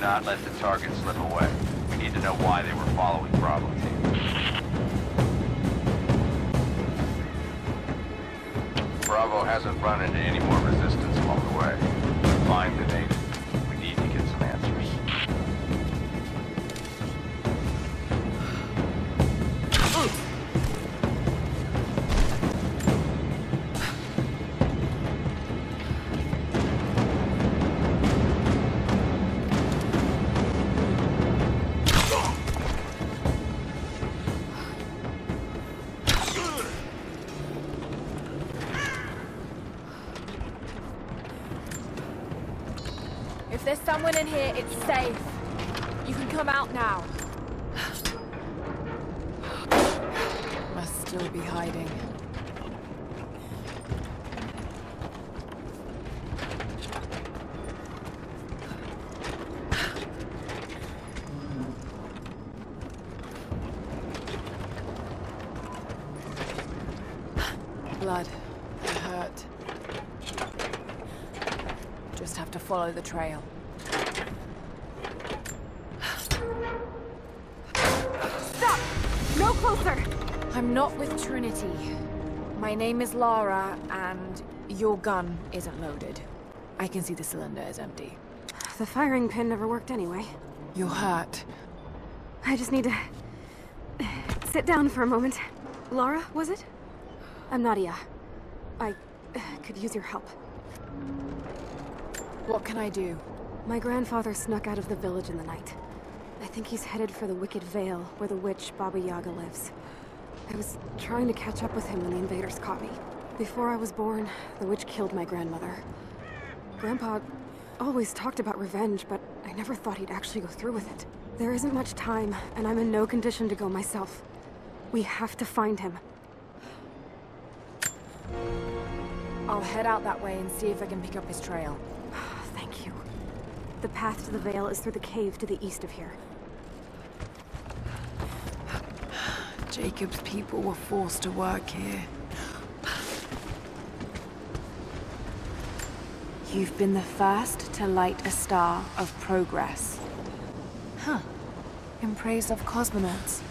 not let the target slip away. We need to know why they were following Bravo team. Bravo hasn't run into any more resistance along the way. Find the native. We need to get some answers. If there's someone in here, it's safe. You can come out now. Must still be hiding. Blood. It hurt. Just have to follow the trail. Stop! No closer! I'm not with Trinity. My name is Lara, and your gun isn't loaded. I can see the cylinder is empty. The firing pin never worked anyway. You're hurt. I just need to sit down for a moment. Lara, was it? I'm Nadia. I could use your help. What can I do? My grandfather snuck out of the village in the night. I think he's headed for the Wicked Vale, where the witch Baba Yaga lives. I was trying to catch up with him when the invaders caught me. Before I was born, the witch killed my grandmother. Grandpa always talked about revenge, but I never thought he'd actually go through with it. There isn't much time, and I'm in no condition to go myself. We have to find him. I'll head out that way and see if I can pick up his trail. Thank you. The path to the Vale is through the cave to the east of here. Jacob's people were forced to work here. You've been the first to light a star of progress. Huh. In praise of cosmonauts.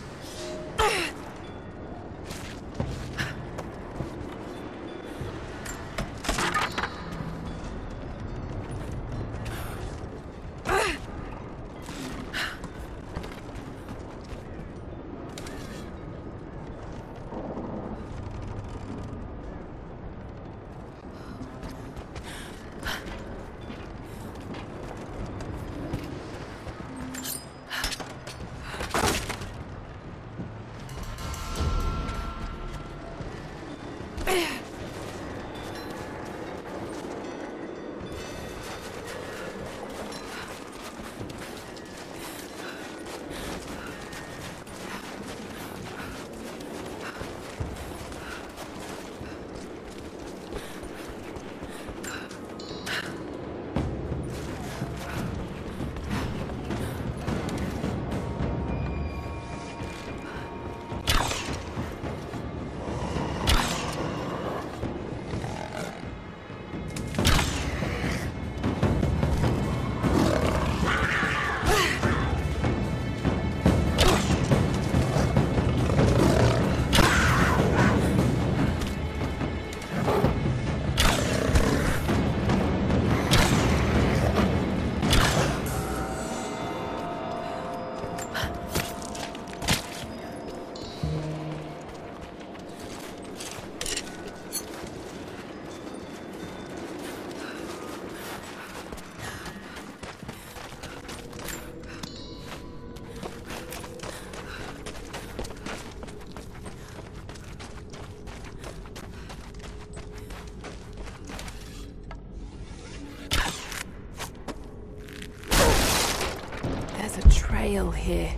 Trail here.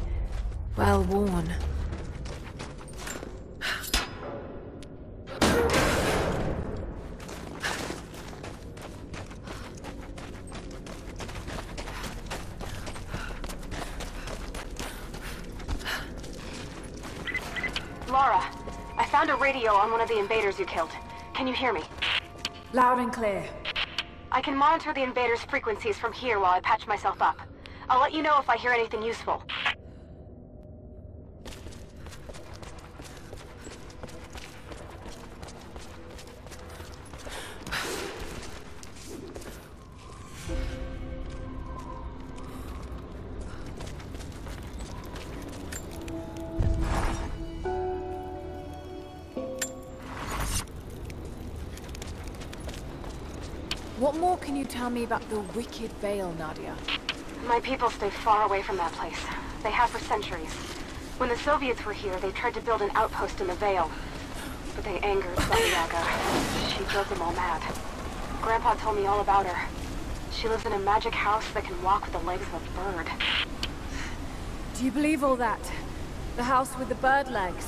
Well worn. Lara, I found a radio on one of the invaders you killed. Can you hear me? Loud and clear. I can monitor the invaders' frequencies from here while I patch myself up. I'll let you know if I hear anything useful. What more can you tell me about the Wicked Vale, Nadia? My people stay far away from that place. They have for centuries. When the Soviets were here, they tried to build an outpost in the Vale. But they angered Baba Yaga. She drove them all mad. Grandpa told me all about her. She lives in a magic house that can walk with the legs of a bird. Do you believe all that? The house with the bird legs?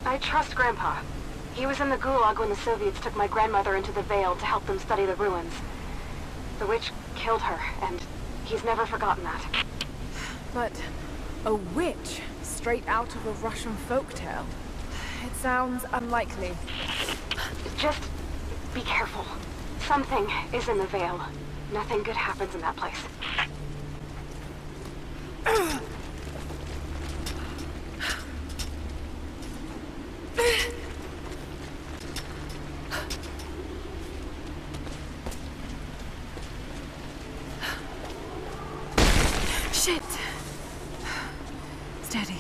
I trust Grandpa. He was in the Gulag when the Soviets took my grandmother into the Vale to help them study the ruins. The witch killed her, and he's never forgotten that. But a witch straight out of a Russian folktale? It sounds unlikely. Just be careful. Something is in the Vale. Nothing good happens in that place. Shit! Steady.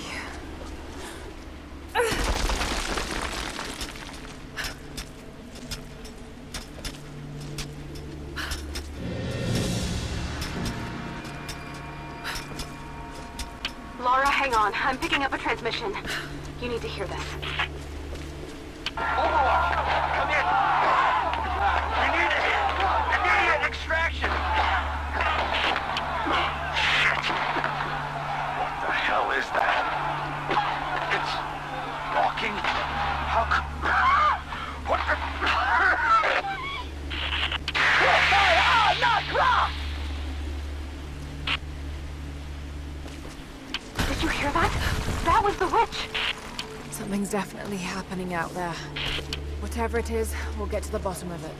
Laura, hang on. I'm picking up a transmission. You need to hear this. Overlord, come in. We need immediate extraction. What the hell is that? It's walking. How could... What the... Did you hear that? That was the witch! Something's definitely happening out there. Whatever it is, we'll get to the bottom of it.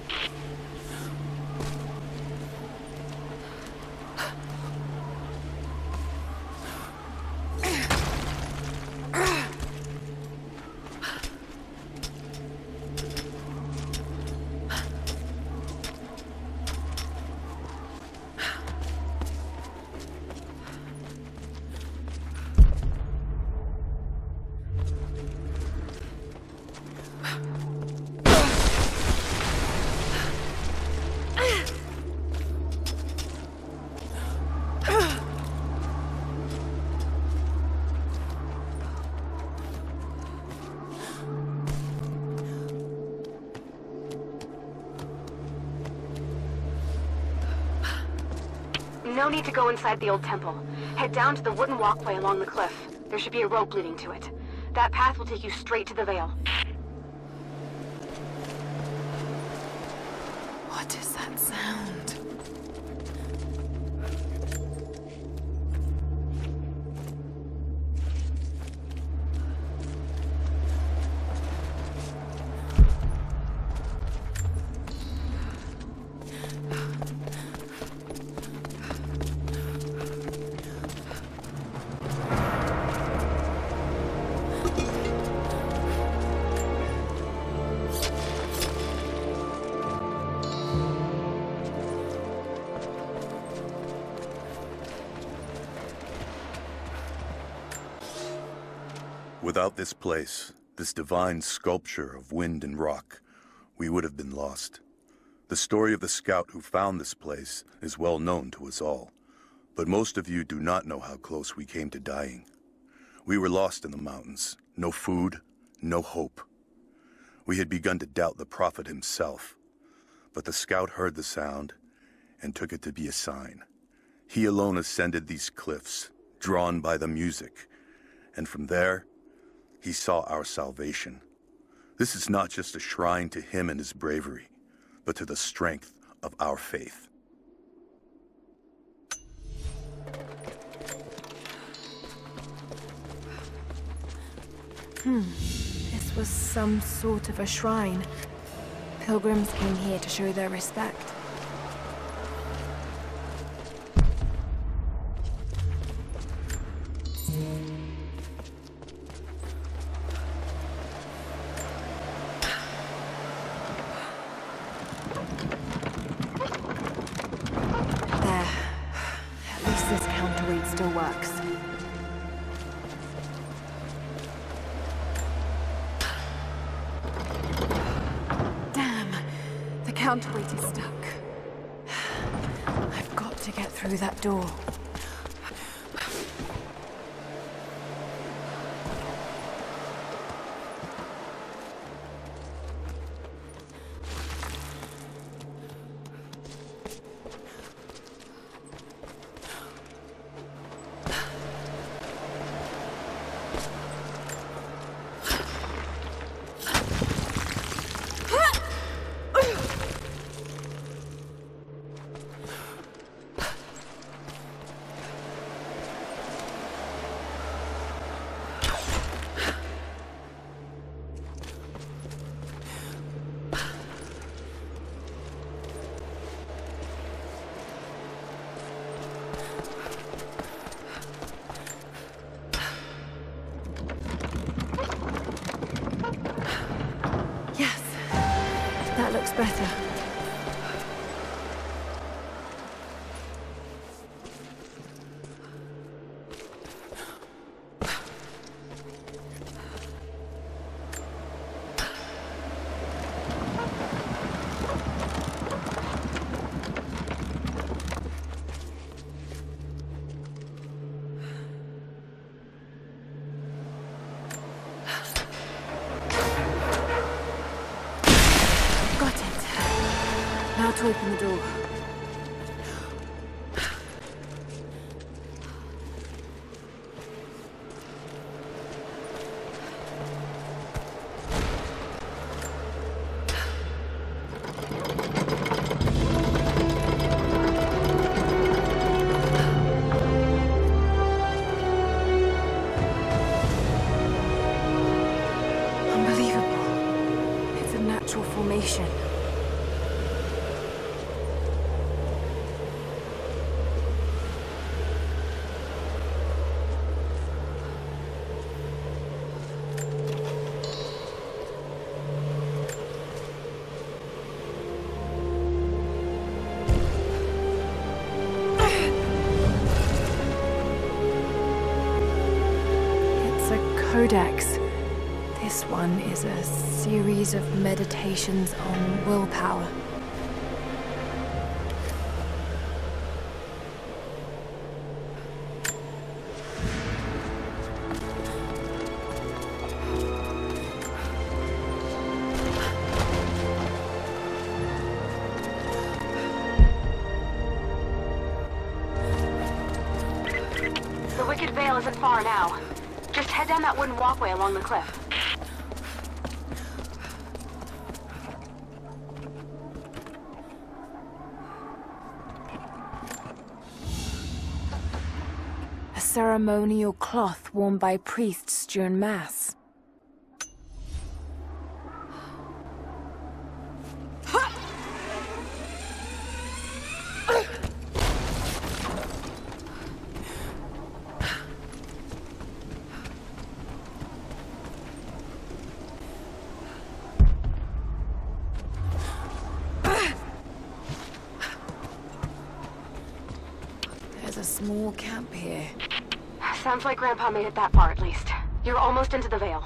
No need to go inside the old temple. Head down to the wooden walkway along the cliff. There should be a rope leading to it. That path will take you straight to the Vale. What is that sound? Without this place, this divine sculpture of wind and rock, we would have been lost. The story of the scout who found this place is well known to us all, but most of you do not know how close we came to dying. We were lost in the mountains, no food, no hope. We had begun to doubt the prophet himself, but the scout heard the sound and took it to be a sign. He alone ascended these cliffs, drawn by the music, and from there, he saw our salvation. This is not just a shrine to him and his bravery, but to the strength of our faith. This was some sort of a shrine. Pilgrims came here to show their respect. This counterweight still works. Damn, the counterweight is stuck. I've got to get through that door. That looks better. Now to open the door. Unbelievable. It's a natural formation. Codex. This one is a series of meditations on willpower. The Wicked Veil isn't far now. Just head down that wooden walkway along the cliff. A ceremonial cloth worn by priests during Mass. There's a small camp here. Sounds like Grandpa made it that far at least. You're almost into the Veil.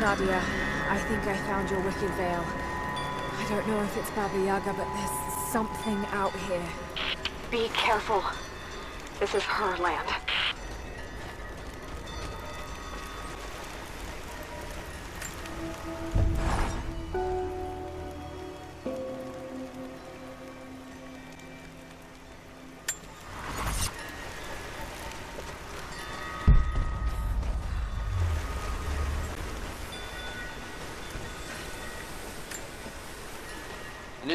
Nadia, I think I found your Wicked Veil. I don't know if it's Baba Yaga, but there's something out here. Be careful. This is her land.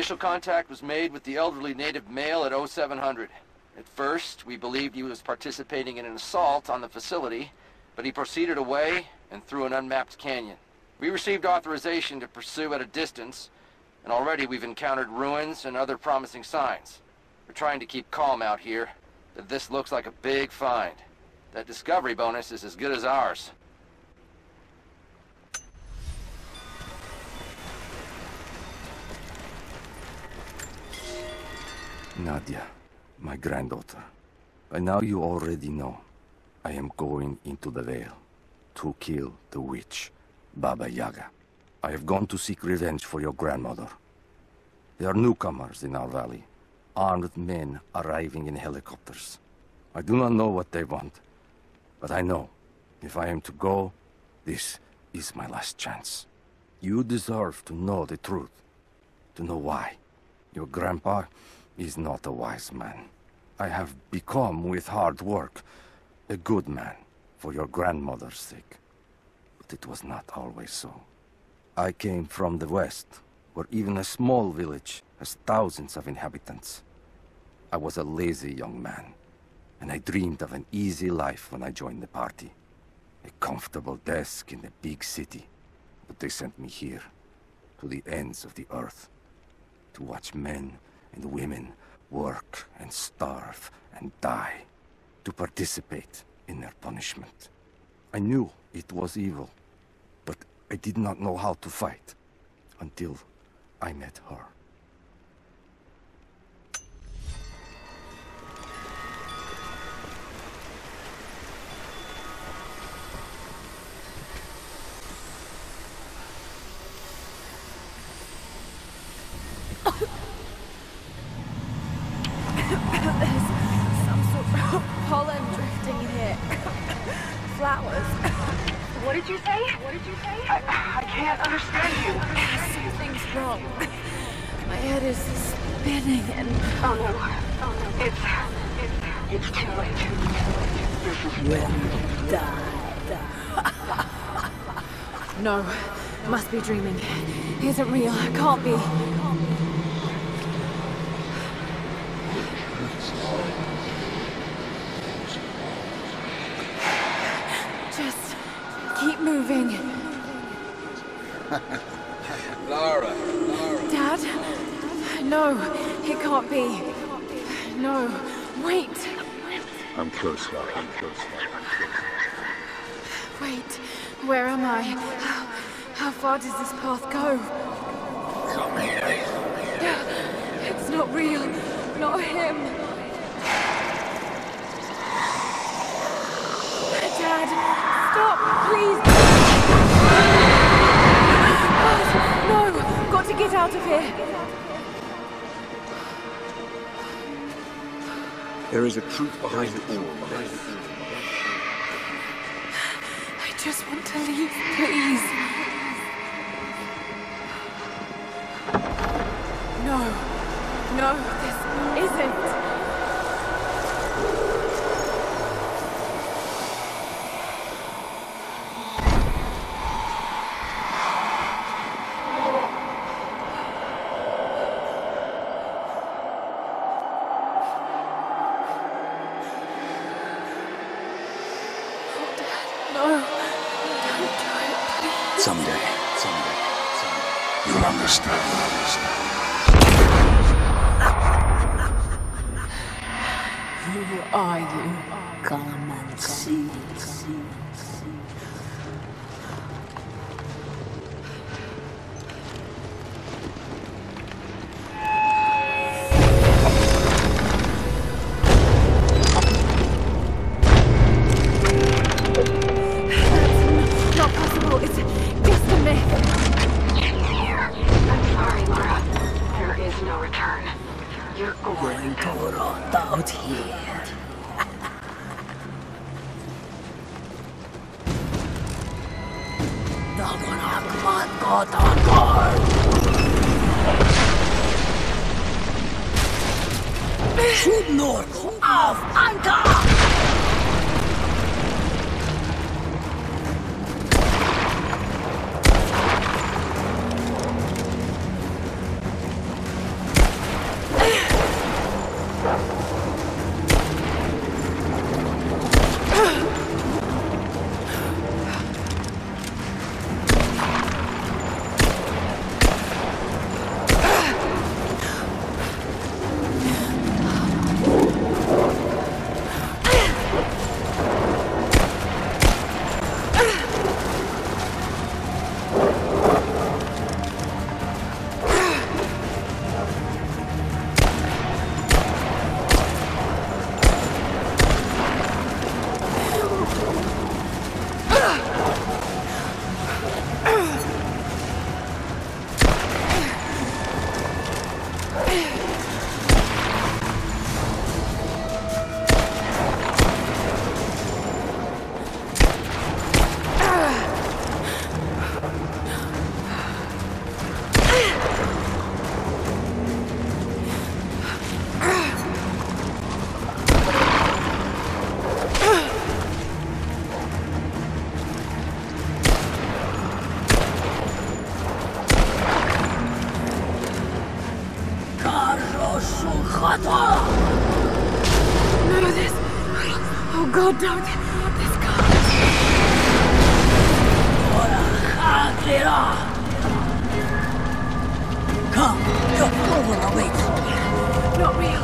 Initial contact was made with the elderly native male at 0700. At first, we believed he was participating in an assault on the facility, but he proceeded away and through an unmapped canyon. We received authorization to pursue at a distance, and already we've encountered ruins and other promising signs. We're trying to keep calm out here, but this looks like a big find. That discovery bonus is as good as ours. Nadia, my granddaughter. By now you already know. I am going into the Vale to kill the witch, Baba Yaga. I have gone to seek revenge for your grandmother. There are newcomers in our valley, armed men arriving in helicopters. I do not know what they want, but I know if I am to go, this is my last chance. You deserve to know the truth, to know why. Your grandpa is not a wise man. I have become, with hard work, a good man for your grandmother's sake. But it was not always so. I came from the west, where even a small village has thousands of inhabitants. I was a lazy young man, and I dreamed of an easy life when I joined the party. A comfortable desk in a big city. But they sent me here, to the ends of the earth, to watch men and women work and starve and die, to participate in their punishment. I knew it was evil, but I did not know how to fight until I met her. Pollen drifting in here. Flowers. What did you say? I can't understand you. Something's wrong. My head is spinning and... Oh no. It's too late. No, must be dreaming. Isn't real. Can't be. Just keep moving. Lara. Dad? No, it can't be. No, wait. I'm close, Lara. I'm close. Wait, where am I? How far does this path go? Come here. It's not real. Not him. Dad, stop, please. No, got to get out of here. There is a truth behind it all. I just want to leave, please. No, this isn't. Someday. You'll understand. Who are you? Come and see. Not possible. It's just a myth. I'm sorry, Laura. There is no return. You're going to rot out here. Schudnor auf Anker! None of this. Oh God, don't. This God. Come, your approval awaits. Not real.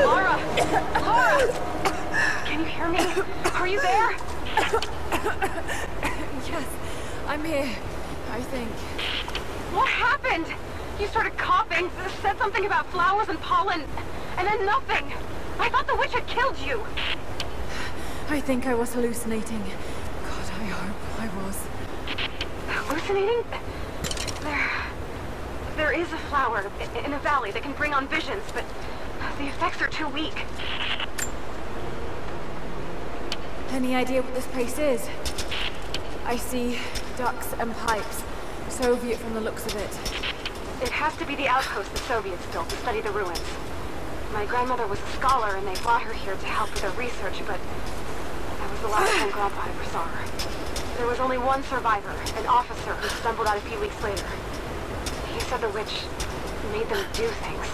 Lara! Lara! Can you hear me? Are you there? Yes, I'm here, I think. What happened? You started coughing, said something about flowers and pollen, and then nothing. I thought the witch had killed you. I think I was hallucinating. God, I hope I was. Hallucinating? There is a flower in a valley that can bring on visions, but the effects are too weak. Any idea what this place is? I see ducts and pipes. Soviet from the looks of it. It has to be the outpost the Soviets built to study the ruins. My grandmother was a scholar and they brought her here to help with her research, but that was the last time Grandpa ever saw her. There was only one survivor, an officer who stumbled out a few weeks later. He said the witch made them do things.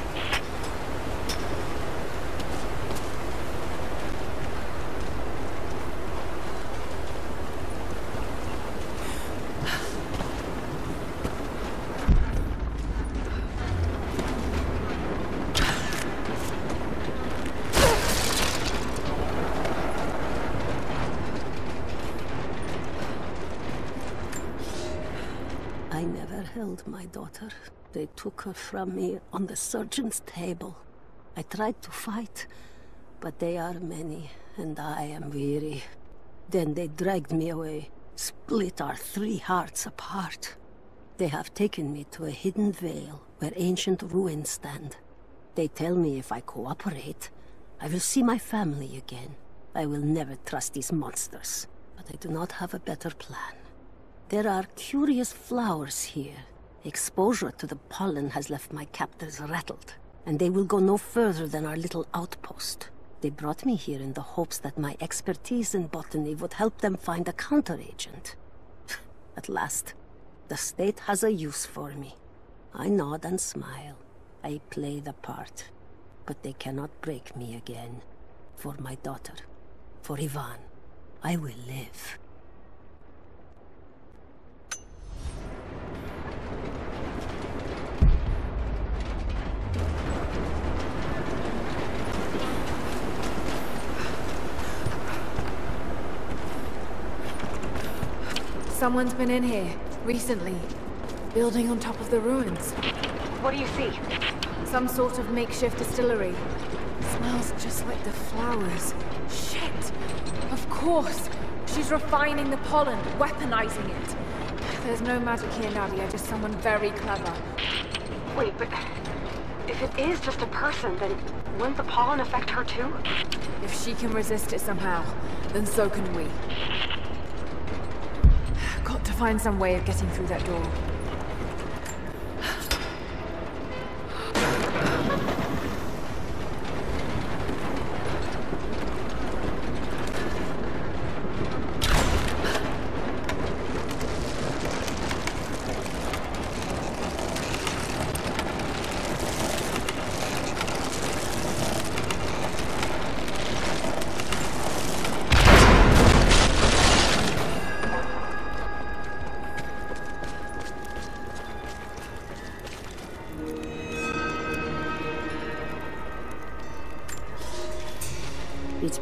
I never held my daughter. They took her from me on the surgeon's table. I tried to fight, but they are many, and I am weary. Then they dragged me away, split our 3 hearts apart. They have taken me to a hidden vale where ancient ruins stand. They tell me if I cooperate, I will see my family again. I will never trust these monsters, but I do not have a better plan. There are curious flowers here. Exposure to the pollen has left my captors rattled, and they will go no further than our little outpost. They brought me here in the hopes that my expertise in botany would help them find a counteragent. At last, the state has a use for me. I nod and smile. I play the part. But they cannot break me again. For my daughter, for Ivan, I will live. Someone's been in here, recently. Building on top of the ruins. What do you see? Some sort of makeshift distillery. Smells just like the flowers. Shit! Of course! She's refining the pollen, weaponizing it. There's no magic here, Nadia, just someone very clever. Wait, but if it is just a person, then wouldn't the pollen affect her too? If she can resist it somehow, then so can we. Got to find some way of getting through that door.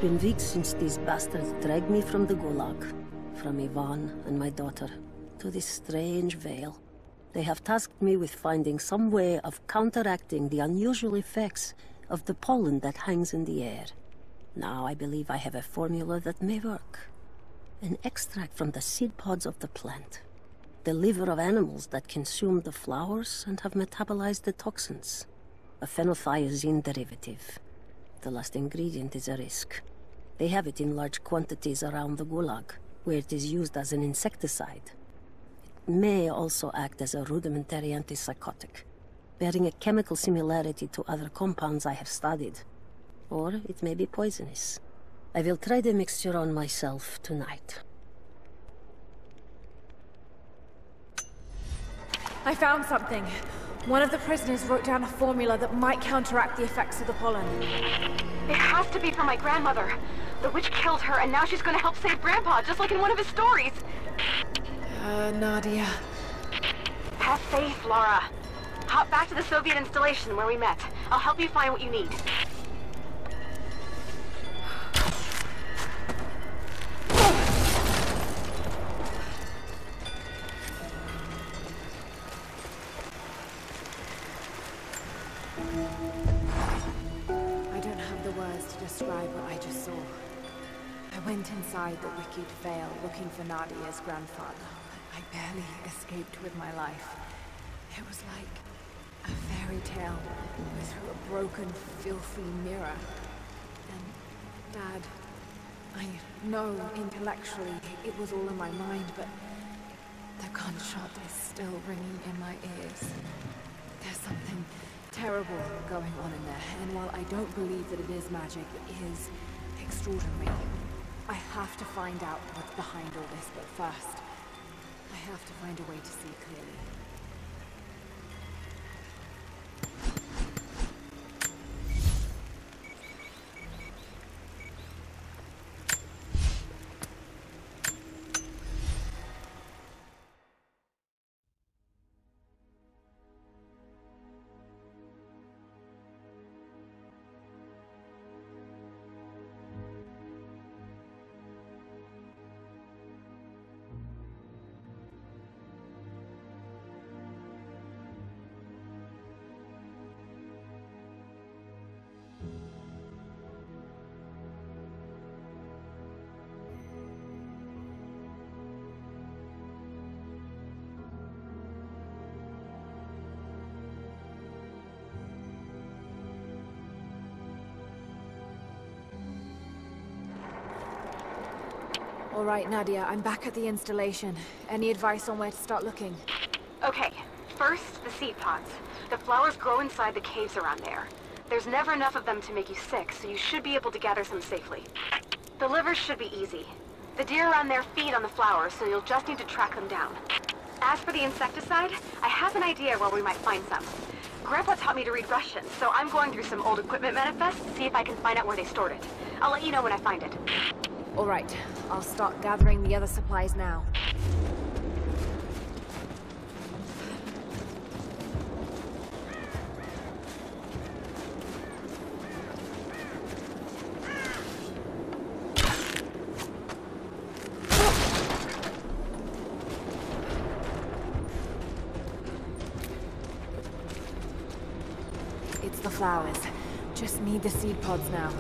been weeks since these bastards dragged me from the Gulag, from Ivan and my daughter, to this strange veil. They have tasked me with finding some way of counteracting the unusual effects of the pollen that hangs in the air. Now I believe I have a formula that may work. An extract from the seed pods of the plant. The liver of animals that consume the flowers and have metabolized the toxins. A phenothiazine derivative. The last ingredient is a risk. They have it in large quantities around the Gulag, where it is used as an insecticide. It may also act as a rudimentary antipsychotic, bearing a chemical similarity to other compounds I have studied. Or it may be poisonous. I will try the mixture on myself tonight. I found something. One of the prisoners wrote down a formula that might counteract the effects of the pollen. It has to be for my grandmother. The witch killed her, and now she's gonna help save Grandpa, just like in one of his stories. Nadia. Have faith, Laura. Hop back to the Soviet installation where we met. I'll help you find what you need. I don't have the words to describe what I just saw. I went inside the wicked veil looking for Nadia's grandfather, but I barely escaped with my life. It was like a fairy tale through a broken, filthy mirror. And Dad, I know intellectually it was all in my mind, but the gunshot is still ringing in my ears. There's something terrible going on in there, and while I don't believe that it is magic, it is extraordinary. I have to find out what's behind all this, but first, I have to find a way to see clearly. All right, Nadia, I'm back at the installation. Any advice on where to start looking? Okay, first, the seed pods. The flowers grow inside the caves around there. There's never enough of them to make you sick, so you should be able to gather some safely. The livers should be easy. The deer around there feed on the flowers, so you'll just need to track them down. As for the insecticide, I have an idea where we might find some. Grandpa taught me to read Russian, so I'm going through some old equipment manifests to see if I can find out where they stored it. I'll let you know when I find it. All right, I'll start gathering the other supplies now. It's the flowers. Just need the seed pods now.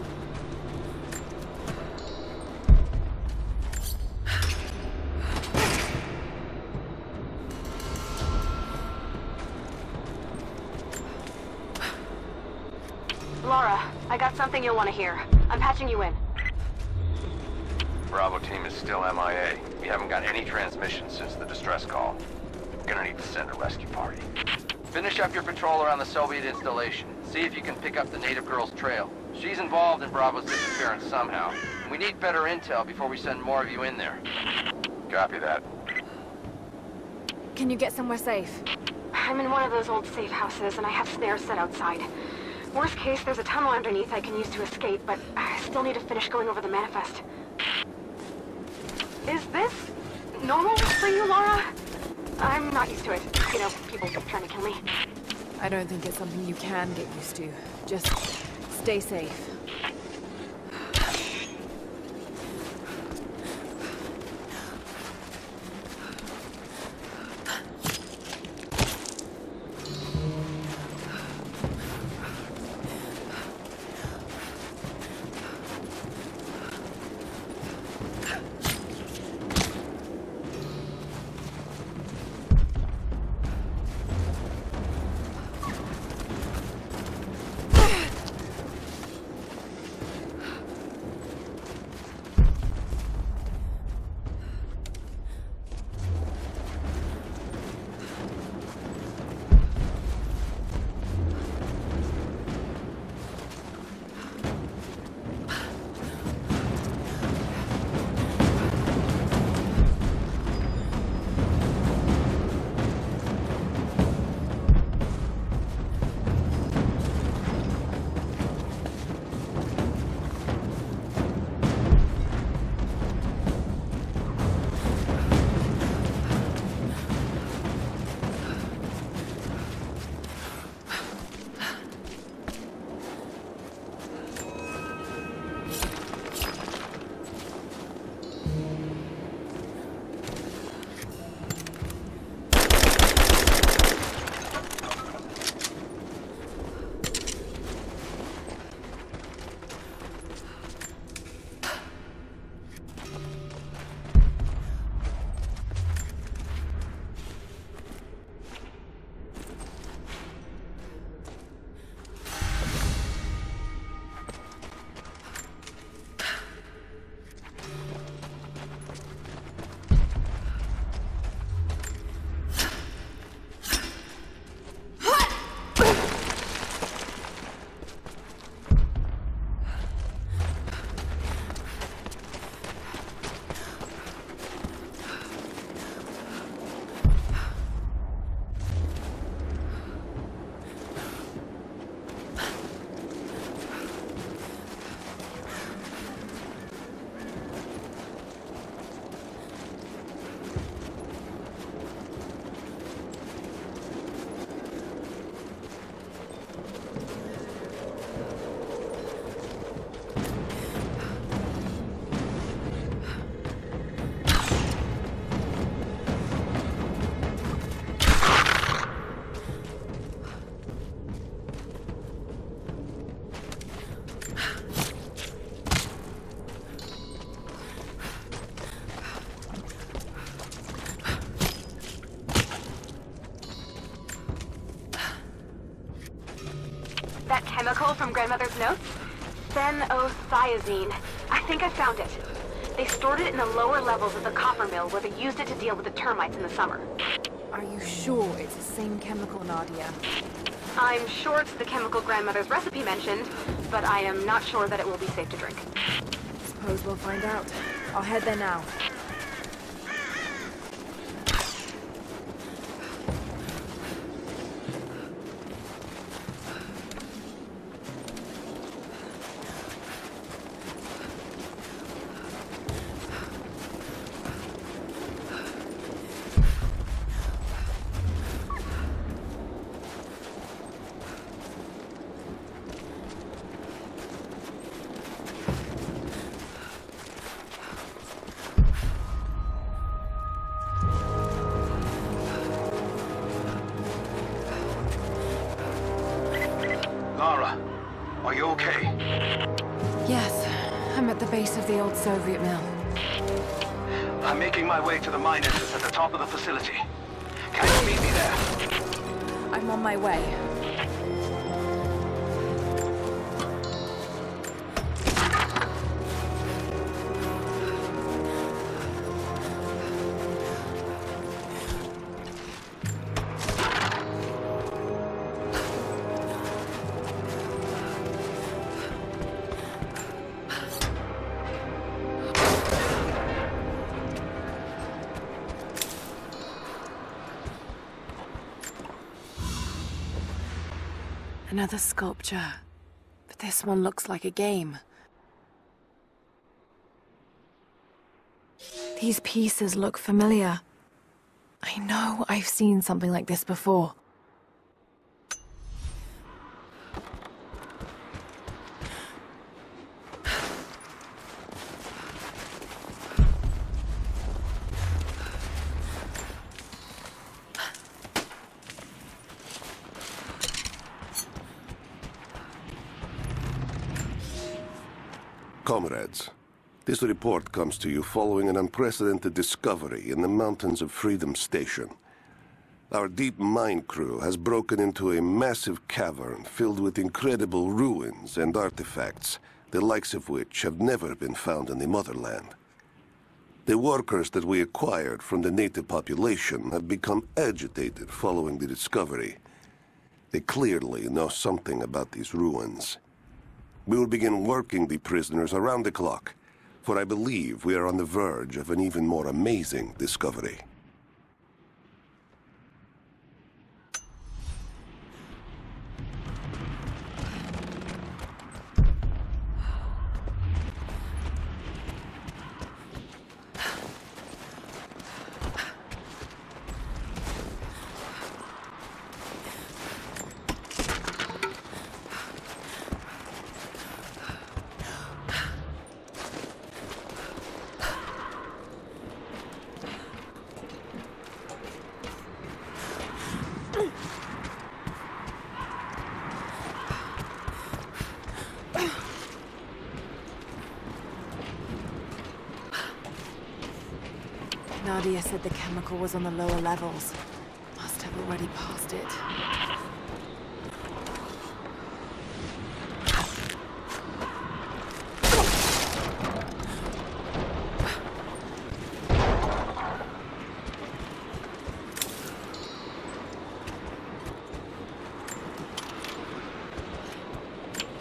Laura, I got something you'll want to hear. I'm patching you in. Bravo team is still MIA. We haven't got any transmissions since the distress call. We're gonna need to send a rescue party. Finish up your patrol around the Soviet installation. See if you can pick up the native girl's trail. She's involved in Bravo's disappearance somehow. And we need better intel before we send more of you in there. Copy that. Can you get somewhere safe? I'm in one of those old safe houses, and I have snares set outside. Worst case, there's a tunnel underneath I can use to escape, but I still need to finish going over the manifest. Is this normal for you, Laura? I'm not used to it. You know, people trying to kill me. I don't think it's something you can get used to. Just stay safe. Veil from grandmother's notes? Phenothiazine. I think I found it. They stored it in the lower levels of the copper mill where they used it to deal with the termites in the summer. Are you sure it's the same chemical, Nadia? I'm sure it's the chemical grandmother's recipe mentioned, but I am not sure that it will be safe to drink. Suppose we'll find out. I'll head there now. Lara, are you okay? Yes, I'm at the base of the old Soviet mill. I'm making my way to the mine entrance at the top of the facility. Can you meet me there? I'm on my way. Another sculpture, but this one looks like a game. These pieces look familiar. I know I've seen something like this before. Comrades, this report comes to you following an unprecedented discovery in the mountains of Freedom Station. Our deep mine crew has broken into a massive cavern filled with incredible ruins and artifacts, the likes of which have never been found in the motherland. The workers that we acquired from the native population have become agitated following the discovery. They clearly know something about these ruins. We will begin working the prisoners around the clock, for I believe we are on the verge of an even more amazing discovery. Nadia said the chemical was on the lower levels. Must have already passed it.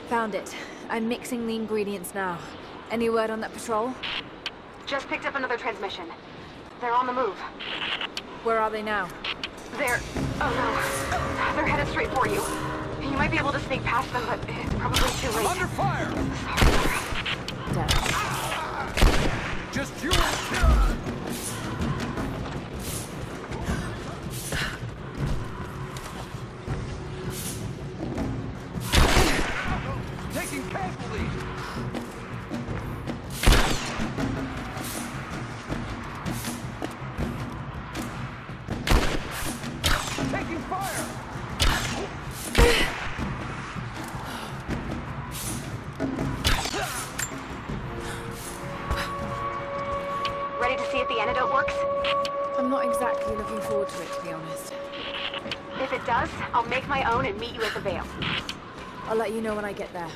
Found it. I'm mixing the ingredients now. Any word on that patrol? Just picked up another transmission. They're on the move. Where are they now? They're... oh no. They're headed straight for you. You might be able to sneak past them, but it's probably too late. Under fire! Sorry, Laura. Dead. Just you and taking casualties! Taking fire! Ready to see if the antidote works? I'm not exactly looking forward to it, to be honest. If it does, I'll make my own and meet you at the Veil. I'll let you know when I get there.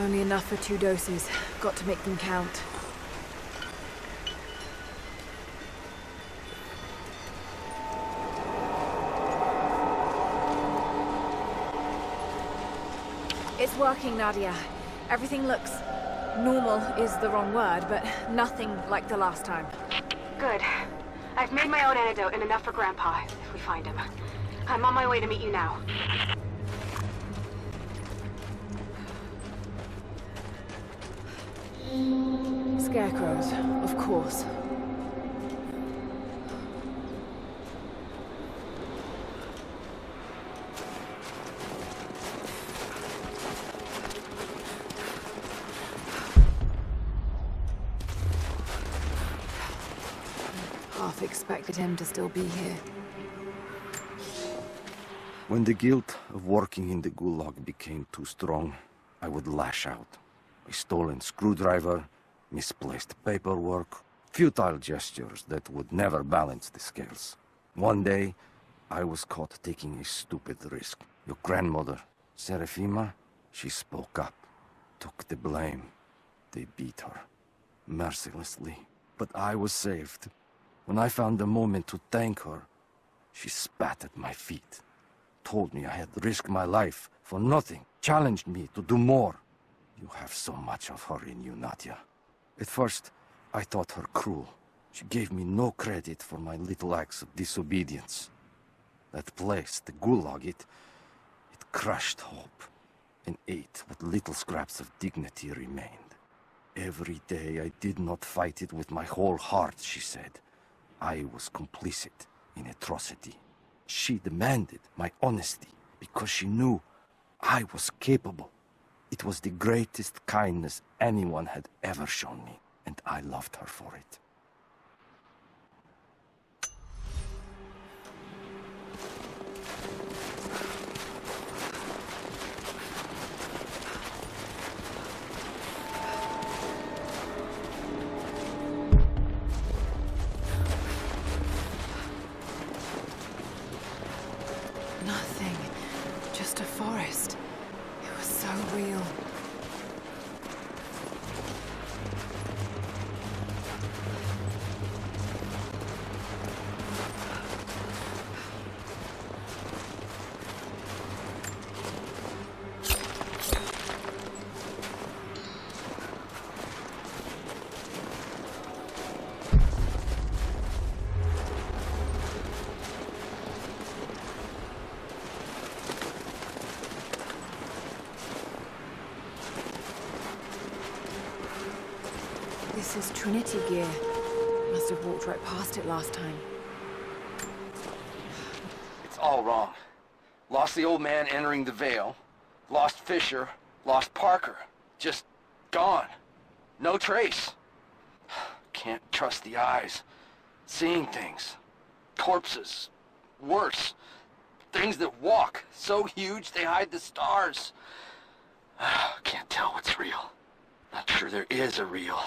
Only enough for 2 doses. Got to make them count. It's working, Nadia. Everything looks... normal is the wrong word, but nothing like the last time. Good. I've made my own antidote and enough for Grandpa, if we find him. I'm on my way to meet you now. Scarecrows, of course. Half expected him to still be here. When the guilt of working in the Gulag became too strong, I would lash out. A stolen screwdriver, misplaced paperwork, futile gestures that would never balance the scales. One day, I was caught taking a stupid risk. Your grandmother, Serafima, she spoke up, took the blame. They beat her, mercilessly. But I was saved. When I found the moment to thank her, she spat at my feet, told me I had risked my life for nothing, challenged me to do more. You have so much of her in you, Nadia. At first, I thought her cruel. She gave me no credit for my little acts of disobedience. That place, the Gulag, it crushed hope and ate what little scraps of dignity remained. Every day I did not fight it with my whole heart, she said. I was complicit in atrocity. She demanded my honesty because she knew I was capable. It was the greatest kindness anyone had ever shown me, and I loved her for it. Nothing. Just a forest. It was so real. This is Trinity gear. Must have walked right past it last time. It's all wrong. Lost the old man entering the Vale. Lost Fisher. Lost Parker. Just gone. No trace. Can't trust the eyes. Seeing things. Corpses. Worse. Things that walk. So huge they hide the stars. Can't tell what's real. Not sure there is a real.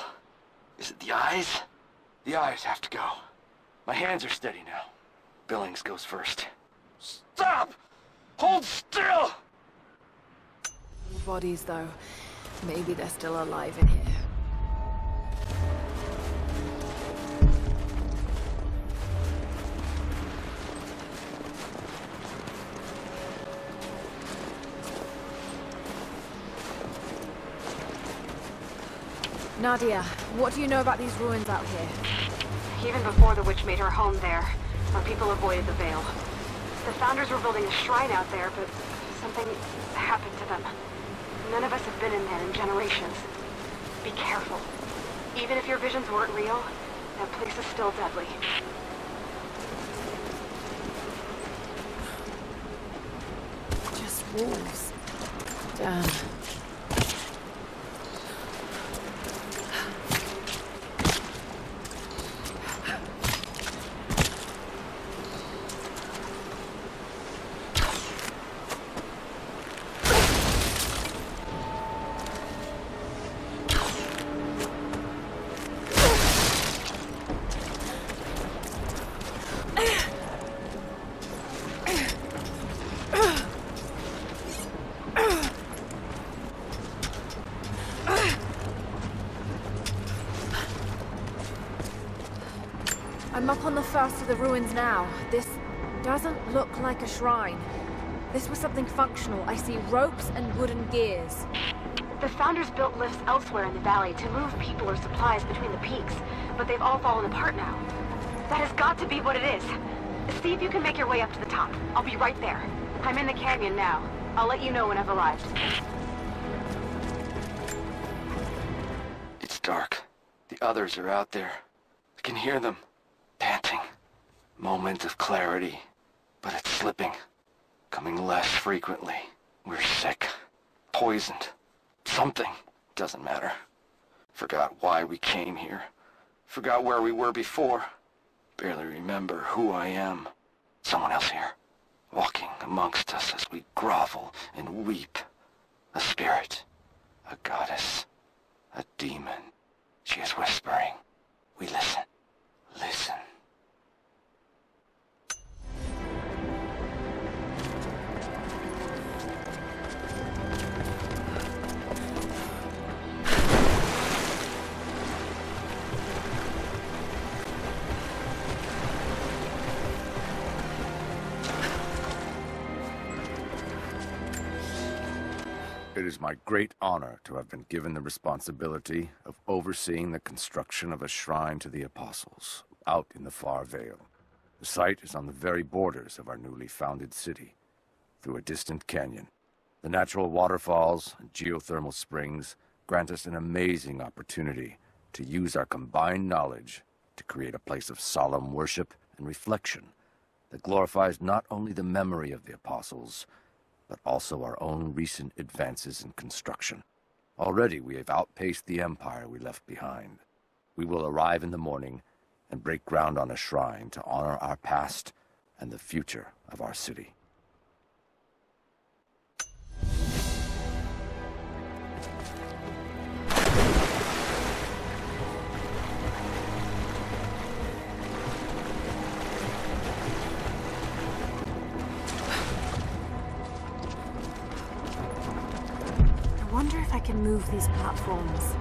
Is it the eyes? The eyes have to go. My hands are steady now. Billings goes first. Stop! Hold still! Bodies, though. Maybe they're still alive in here. Nadia, what do you know about these ruins out here? Even before the witch made her home there, our people avoided the Vale. The Founders were building a shrine out there, but something happened to them. None of us have been in there in generations. Be careful. Even if your visions weren't real, that place is still deadly. Just wolves. Damn. I'm up on the first of the ruins now. This doesn't look like a shrine. This was something functional. I see ropes and wooden gears. The Founders built lifts elsewhere in the valley to move people or supplies between the peaks, but they've all fallen apart now. That has got to be what it is. See if you can make your way up to the top. I'll be right there. I'm in the canyon now. I'll let you know when I've arrived. It's dark. The others are out there. I can hear them. Panting. Moment of clarity. But it's slipping. Coming less frequently. We're sick. Poisoned. Something. Doesn't matter. Forgot why we came here. Forgot where we were before. Barely remember who I am. Someone else here. Walking amongst us as we grovel and weep. A spirit. A goddess. A demon. She is whispering. We listen. Listen. It is my great honor to have been given the responsibility of overseeing the construction of a shrine to the Apostles, out in the far Vale. The site is on the very borders of our newly founded city, through a distant canyon. The natural waterfalls and geothermal springs grant us an amazing opportunity to use our combined knowledge to create a place of solemn worship and reflection that glorifies not only the memory of the Apostles, but also our own recent advances in construction. Already we have outpaced the empire we left behind. We will arrive in the morning and break ground on a shrine to honor our past and the future of our city. I wonder if I can move these platforms.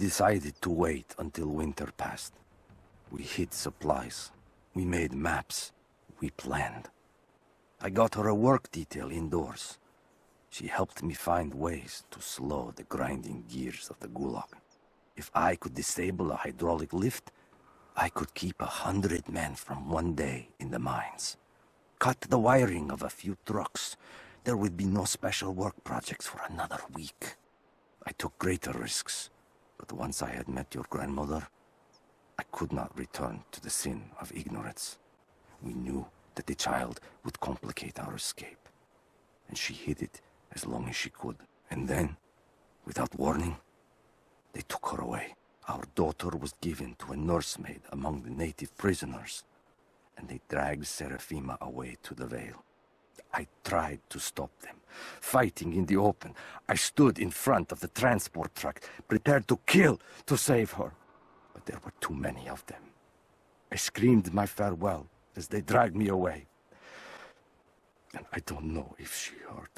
decided to wait until winter passed. We hid supplies. We made maps. We planned. I got her a work detail indoors. She helped me find ways to slow the grinding gears of the Gulag. If I could disable a hydraulic lift, I could keep 100 men from one day in the mines. Cut the wiring of a few trucks. There would be no special work projects for another week. I took greater risks, but once I had met your grandmother, I could not return to the sin of ignorance. We knew that the child would complicate our escape, and she hid it as long as she could. And then, without warning, they took her away. Our daughter was given to a nursemaid among the native prisoners, and they dragged Seraphima away to the Vale. I tried to stop them, fighting in the open. I stood in front of the transport truck, prepared to kill to save her. But there were too many of them. I screamed my farewell as they dragged me away. And I don't know if she heard.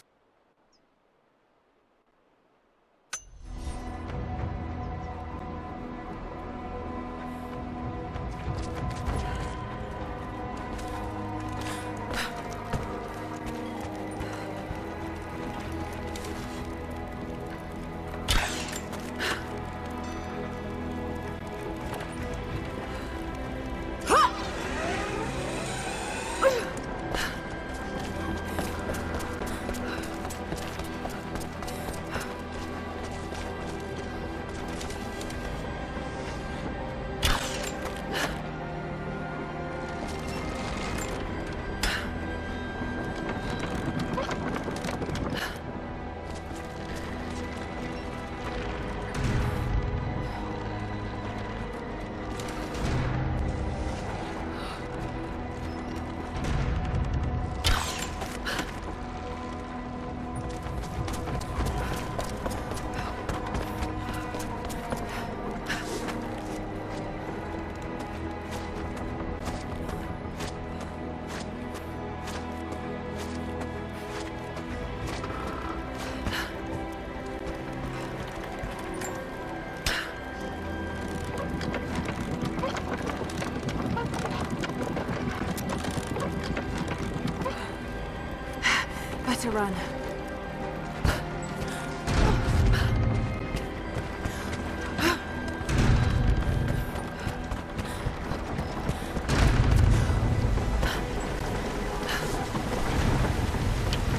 To run.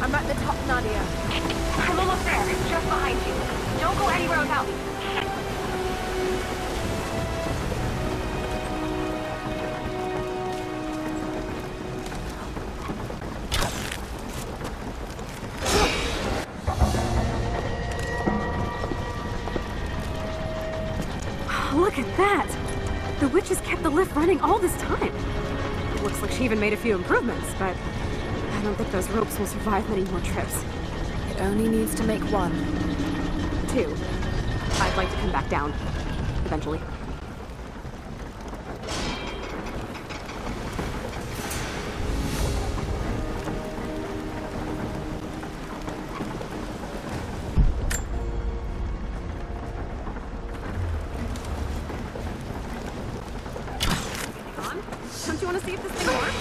I'm at the top, Nadia. I'm almost there. Just behind you. Don't go anywhere without me. Look at that! The witch has kept the lift running all this time. It looks like she even made a few improvements, but I don't think those ropes will survive many more trips. It only needs to make one. 2. I'd like to come back down. Eventually. Don't you want to see if this thing works?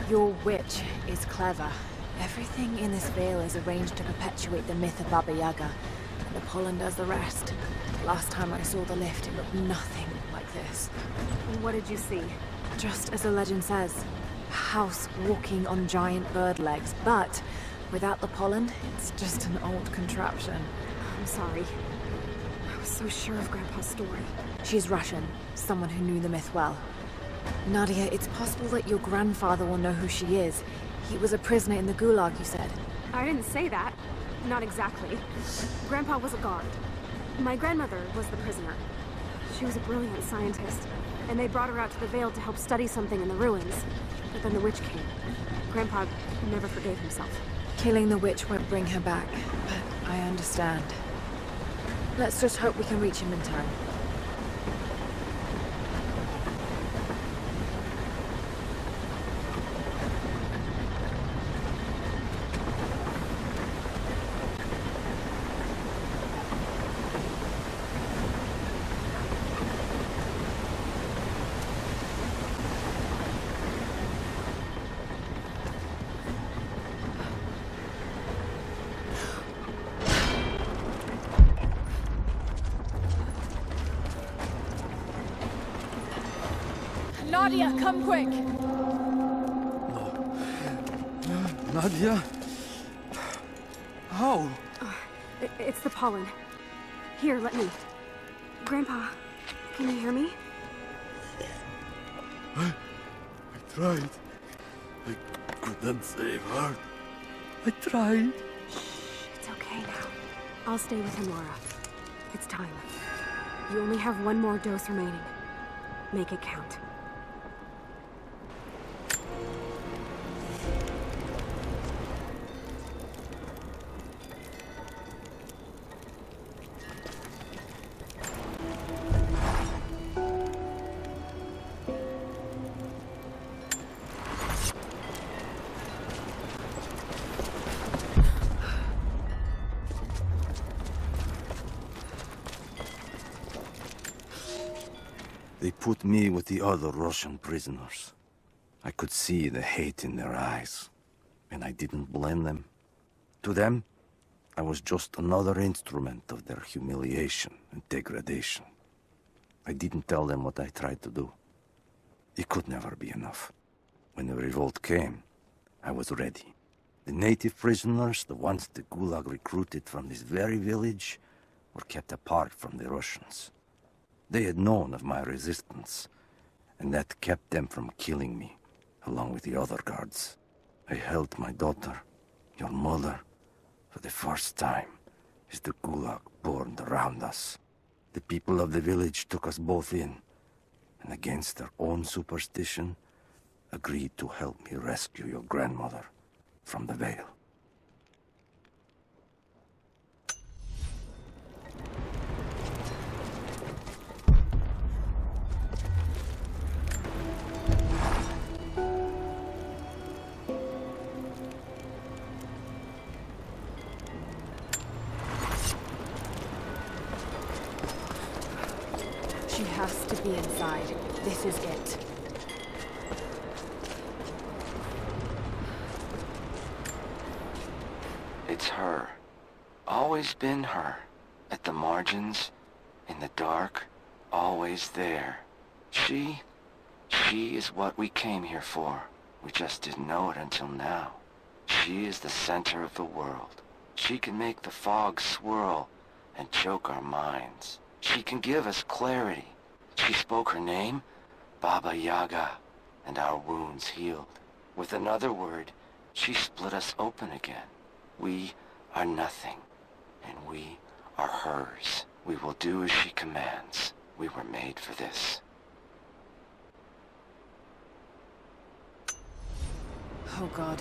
Your witch is clever. Everything in this vale is arranged to perpetuate the myth of Baba Yaga, and the pollen does the rest. Last time I saw the lift, it looked nothing like this. What did you see? Just as the legend says, a house walking on giant bird legs, but without the pollen, it's just an old contraption. I'm sorry. I was so sure of Grandpa's story. She's Russian, someone who knew the myth well. Nadia, it's possible that your grandfather will know who she is. He was a prisoner in the Gulag, you said. I didn't say that. Not exactly. Grandpa was a guard. My grandmother was the prisoner. She was a brilliant scientist, and they brought her out to the Vale to help study something in the ruins. But then the witch came. Grandpa never forgave himself. Killing the witch won't bring her back, but I understand. Let's just hope we can reach him in time. Nadia, come quick! Nadia? How? It's the pollen. Here, let me. Grandpa, can you hear me? I tried. I couldn't save her. I tried. Shh, it's okay now. I'll stay with him, Laura. It's time. You only have one more dose remaining. Make it count. They put me with the other Russian prisoners. I could see the hate in their eyes, and I didn't blame them. To them, I was just another instrument of their humiliation and degradation. I didn't tell them what I tried to do. It could never be enough. When the revolt came, I was ready. The native prisoners, the ones the Gulag recruited from this very village, were kept apart from the Russians. They had known of my resistance, and that kept them from killing me, along with the other guards. I held my daughter, your mother, for the first time, as the Gulag burned around us. The people of the village took us both in, and against their own superstition, agreed to help me rescue your grandmother from the Veil. She has to be inside. This is it. It's her. Always been her. At the margins, in the dark, always there. She is what we came here for. We just didn't know it until now. She is the center of the world. She can make the fog swirl and choke our minds. She can give us clarity. She spoke her name, Baba Yaga, and our wounds healed. With another word, she split us open again. We are nothing, and we are hers. We will do as she commands. We were made for this. Oh God,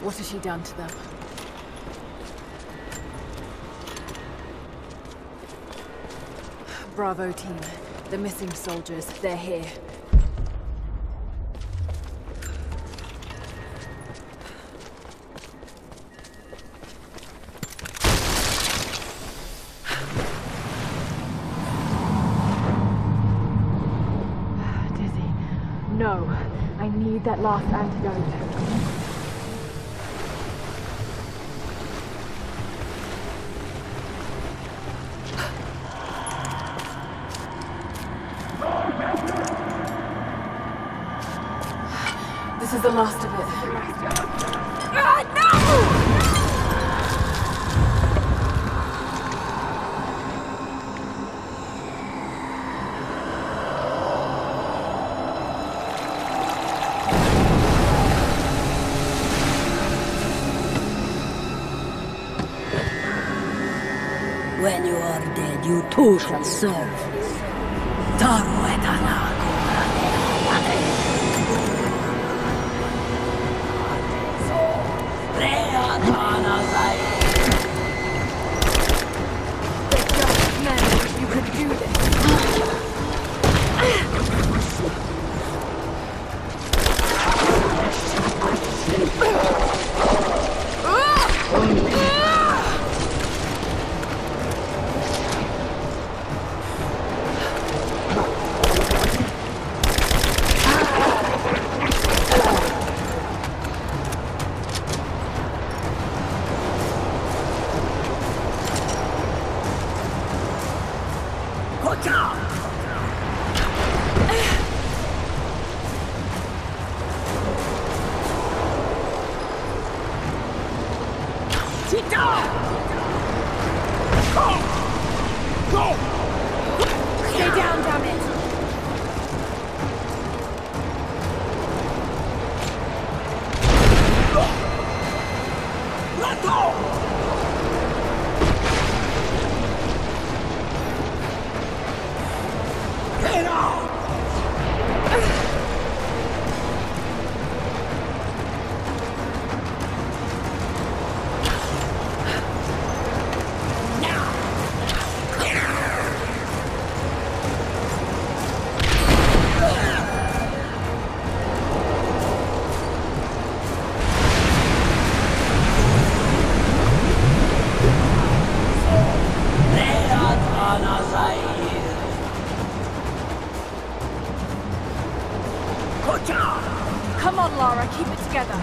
what has she done to them? Bravo team, the missing soldiers, they're here. Dizzy, no, I need that last antidote. This is the last of it. No! When you are dead, you too shall serve. Taru et anaku. Rea just meant you could do this. Stay down, damn it! Let go! Get out! Come on, Lara, keep it together.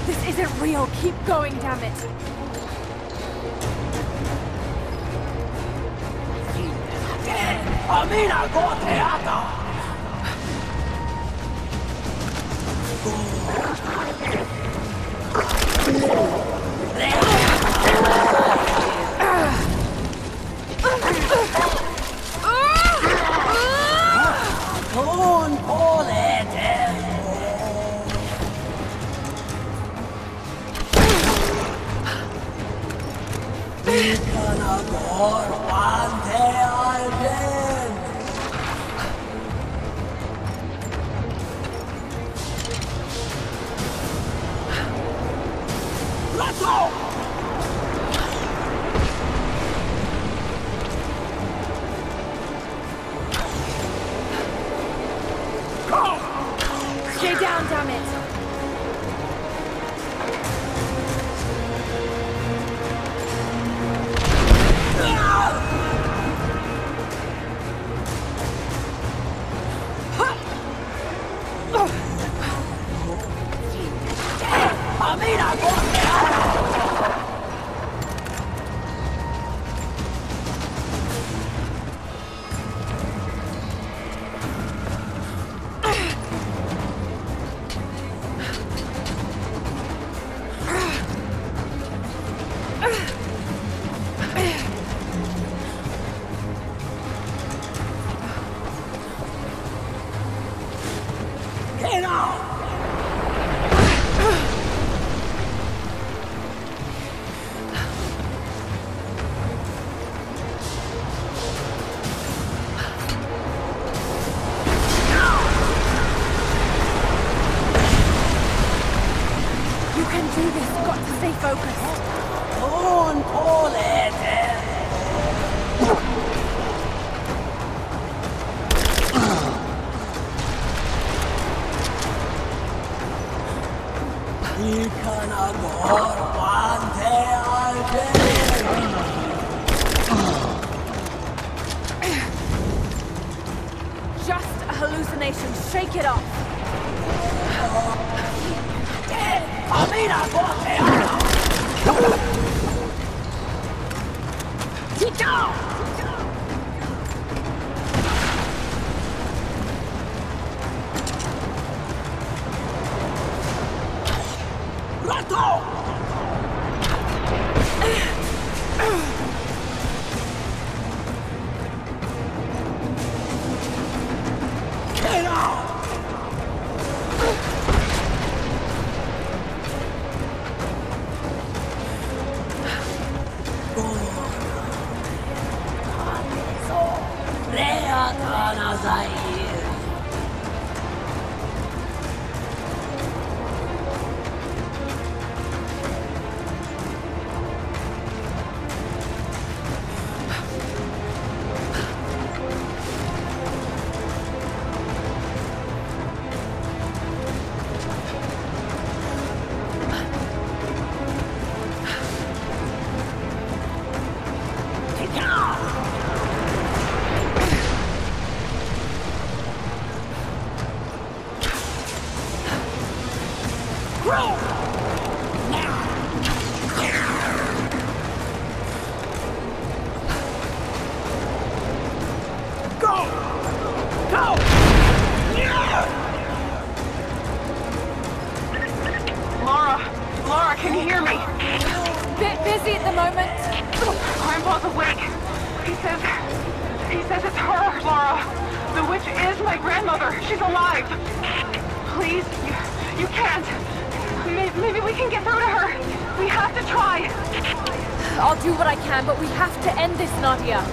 This isn't real. Keep going, damn it. Amina, go teata! Let's go! Stay down, damn it. Amina, go Get out! You can do this. Got to stay focused. Don't call it! Just a hallucination. Shake it off. Amina, go teata! Get out! Laura, can you hear me? Bit busy at the moment. Grandpa's awake. He says it's her, Laura. The witch is my grandmother. She's alive. Please, you can't. Maybe we can get through to her. We have to try. I'll do what I can, but we have to end this, Nadia.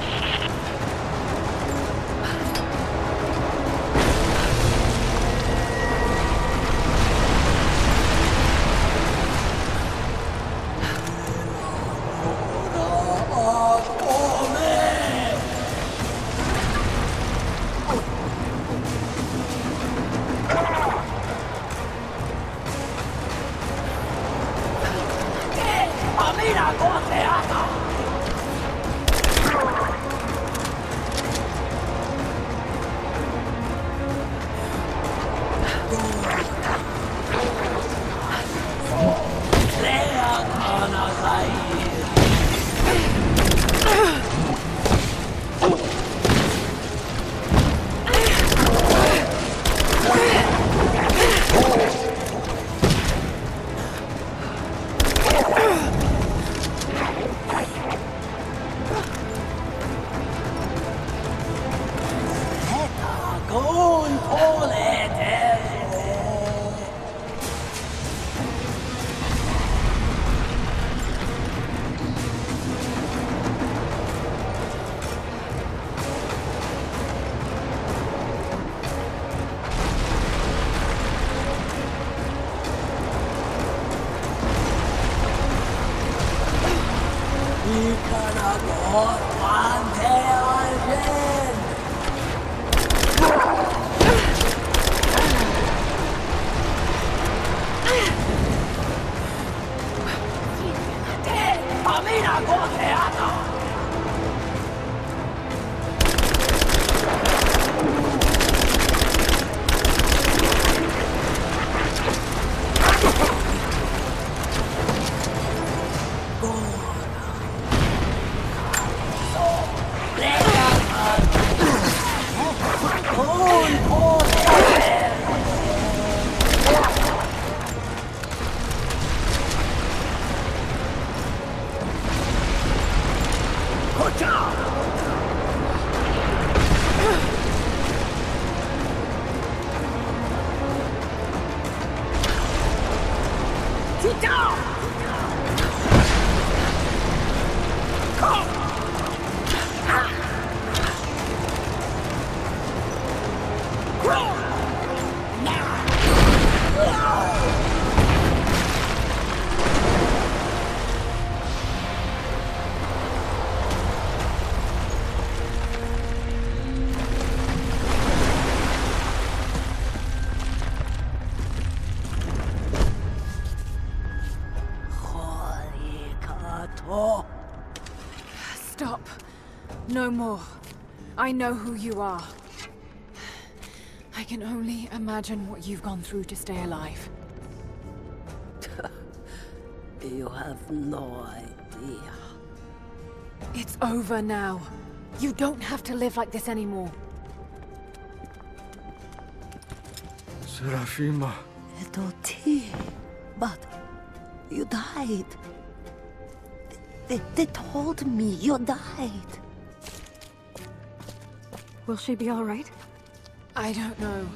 Stop. No more. I know who you are. I can only imagine what you've gone through to stay alive. You have no idea. It's over now. You don't have to live like this anymore. Serafima. Edoti, but You died. They told me you died. Will she be all right? I don't know.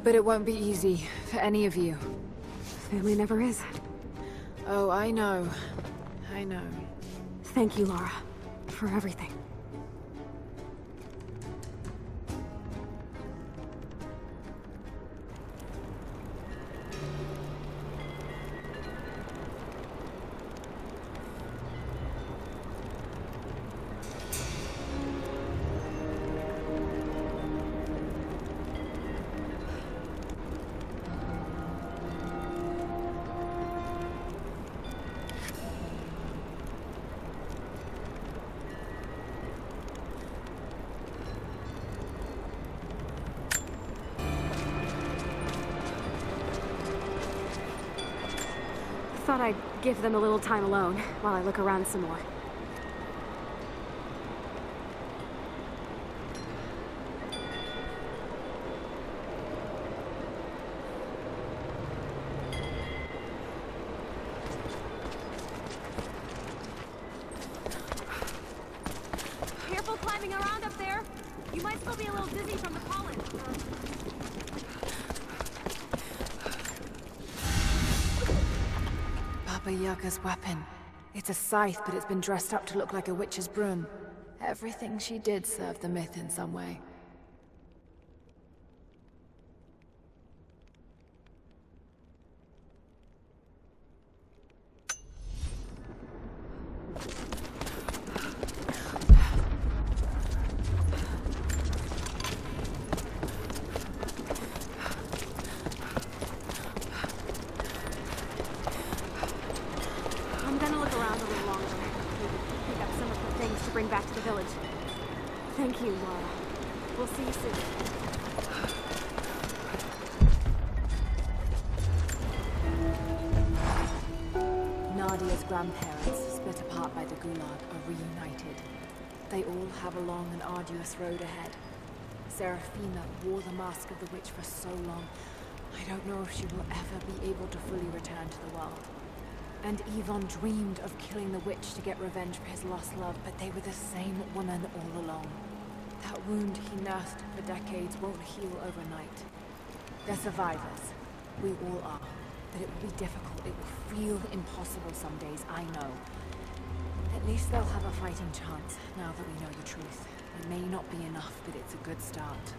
But it won't be easy for any of you. Family never is. Oh, I know. I know. Thank you, Lara, for everything. Thought I'd give them a little time alone while I look around some more. Careful climbing around up there. You might still be a little dizzy from the pollen. Baba Yaga's weapon. It's a scythe, but it's been dressed up to look like a witch's broom. Everything she did served the myth in some way. I'm gonna look around a little longer. Maybe pick up some of the things to bring back to the village. Thank you, Lara. We'll see you soon. Nadia's grandparents, split apart by the Gulag, are reunited. They all have a long and arduous road ahead. Serafina wore the mask of the witch for so long, I don't know if she will ever be able to fully return to the world. And Yvonne dreamed of killing the witch to get revenge for his lost love, but they were the same woman all along. That wound he nursed for decades won't heal overnight. They're survivors. We all are. But it will be difficult. It will feel impossible some days, I know. At least they'll have a fighting chance, now that we know the truth. It may not be enough, but it's a good start.